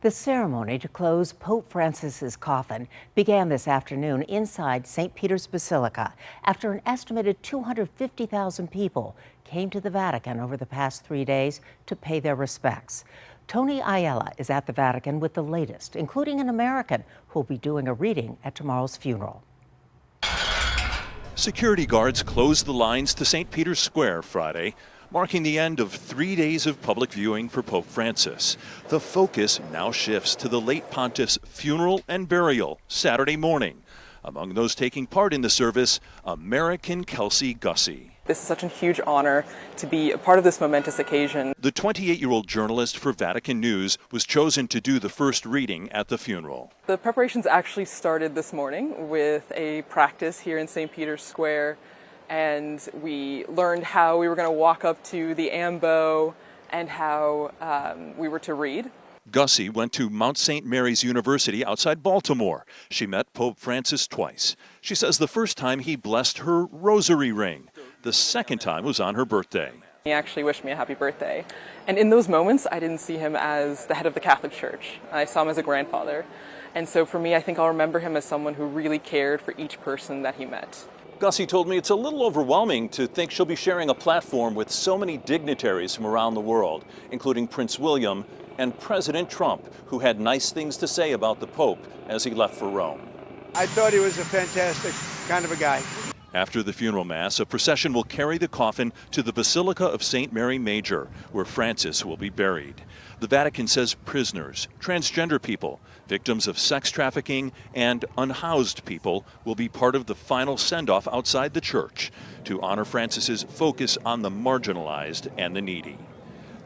The ceremony to close Pope Francis's coffin began this afternoon inside St. Peter's Basilica after an estimated 250,000 people came to the Vatican over the past 3 days to pay their respects. Tony Ayala is at the Vatican with the latest, including an American who will be doing a reading at tomorrow's funeral. Security guards closed the lines to St. Peter's Square Friday, marking the end of 3 days of public viewing for Pope Francis. The focus now shifts to the late pontiff's funeral and burial Saturday morning. Among those taking part in the service, American Kelsey Gussie. This is such a huge honor to be a part of this momentous occasion. The 28-year-old journalist for Vatican News was chosen to do the first reading at the funeral. The preparations actually started this morning with a practice here in St. Peter's Square, and we learned how we were going to walk up to the ambo and how we were to read. Gussie went to Mount St. Mary's University outside Baltimore. She met Pope Francis twice. She says the first time he blessed her rosary ring. The second time was on her birthday. He actually wished me a happy birthday. And in those moments, I didn't see him as the head of the Catholic Church. I saw him as a grandfather. And so for me, I think I'll remember him as someone who really cared for each person that he met. Gussie told me it's a little overwhelming to think she'll be sharing a platform with so many dignitaries from around the world, including Prince William and President Trump, who had nice things to say about the Pope as he left for Rome. I thought he was a fantastic kind of a guy. After the funeral mass, a procession will carry the coffin to the Basilica of St. Mary Major, where Francis will be buried. The Vatican says prisoners, transgender people, victims of sex trafficking, and unhoused people will be part of the final send-off outside the church to honor Francis's focus on the marginalized and the needy.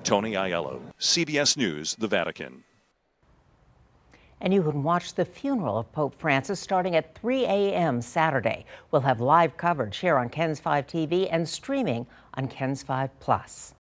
Tony Aiello, CBS News, the Vatican. And you can watch the funeral of Pope Francis starting at 3 a.m. Saturday. We'll have live coverage here on KENS 5 TV and streaming on KENS 5 Plus.